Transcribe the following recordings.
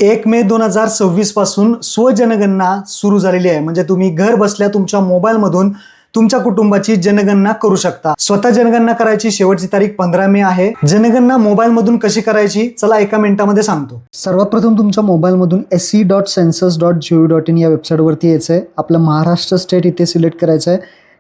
1 मे 2026 पासून स्वजनगणना सुरू झालेली आहे. म्हणजे तुम्ही घर बसल्या तुमच्या मोबाईलमधून तुमच्या कुटुंबाची जनगणना करू शकता. स्वतः जनगणना करायची शेवटची तारीख 15 मे आहे. जनगणना मोबाईलमधून कशी करायची चला एका मिनिटामध्ये सांगतो. सर्वात प्रथम तुमच्या मोबाईलमधून se.census.gov.in या वेबसाईटवरती यायचं आहे. आपलं महाराष्ट्र स्टेट इथे सिलेक्ट करायचं आहे.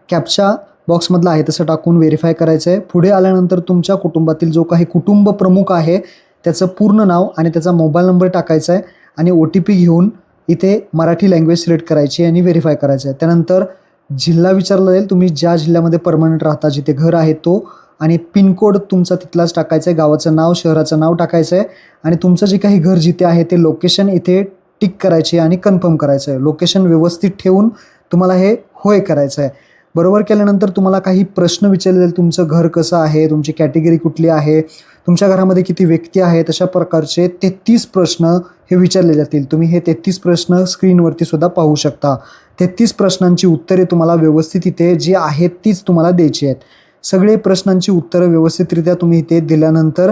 कॅप्चा बॉक्समधला आहे तसं टाकून व्हेरीफाय करायचं आहे. पुढे आल्यानंतर तुमच्या कुटुंबातील जो काही कुटुंब प्रमुख आहे त्याचं पूर्ण नाव आणि त्याचा मोबाईल नंबर टाकायचा आहे आणि OTP घेऊन इथे मराठी लँग्वेज सिलेक्ट करायची आणि व्हेरीफाय करायचं आहे. त्यानंतर जिल्हा विचारला जाईल, तुम्ही ज्या जिल्ह्यामध्ये परमनंट राहता, जिथे घर आहे तो, आणि पिनकोड तुमचा तिथलाच टाकायचा आहे. गावाचं नाव, शहराचं नाव टाकायचं आहे आणि तुमचं जे काही घर जिथे आहे ते लोकेशन इथे टिक करायची आणि कन्फर्म करायचं आहे. लोकेशन व्यवस्थित ठेवून तुम्हाला हे होय करायचं आहे. बरोबर केल्यानंतर तुम्हाला काही प्रश्न विचारले जाईल. तुमचं घर कसं आहे, तुमची कॅटेगरी कुठली आहे, तुमच्या घरामध्ये किती व्यक्ती आहेत, अशा प्रकारचे 33 प्रश्न हे विचारले जातील. तुम्ही हे 33 प्रश्न स्क्रीनवरती सुद्धा पाहू शकता. 33 प्रश्नांची उत्तरे तुम्हाला व्यवस्थित इथे जी आहेत तीच तुम्हाला द्यायची आहेत. सगळे प्रश्नांची उत्तरं व्यवस्थितरित्या तुम्ही इथे दिल्यानंतर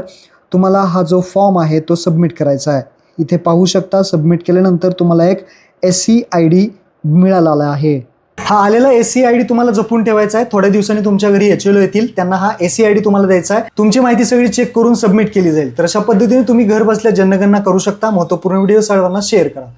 तुम्हाला हा जो फॉर्म आहे तो सबमिट करायचा आहे. इथे पाहू शकता. सबमिट केल्यानंतर तुम्हाला एक SC ID मिळालेला आहे. हा आलेला SC ID तुम्हाला जपून ठेवायचा आहे. थोड्या दिवसांनी तुमच्या घरी HLO येतील, त्यांना हा SC ID तुम्हाला द्यायचा आहे. तुमची माहिती सगळी चेक करून सबमिट केली जाईल. तर अशा पद्धतीने तुम्ही घर बसल्या जनगणना करू शकता. महत्त्वपूर्ण व्हिडिओ सर्वांना शेअर करा.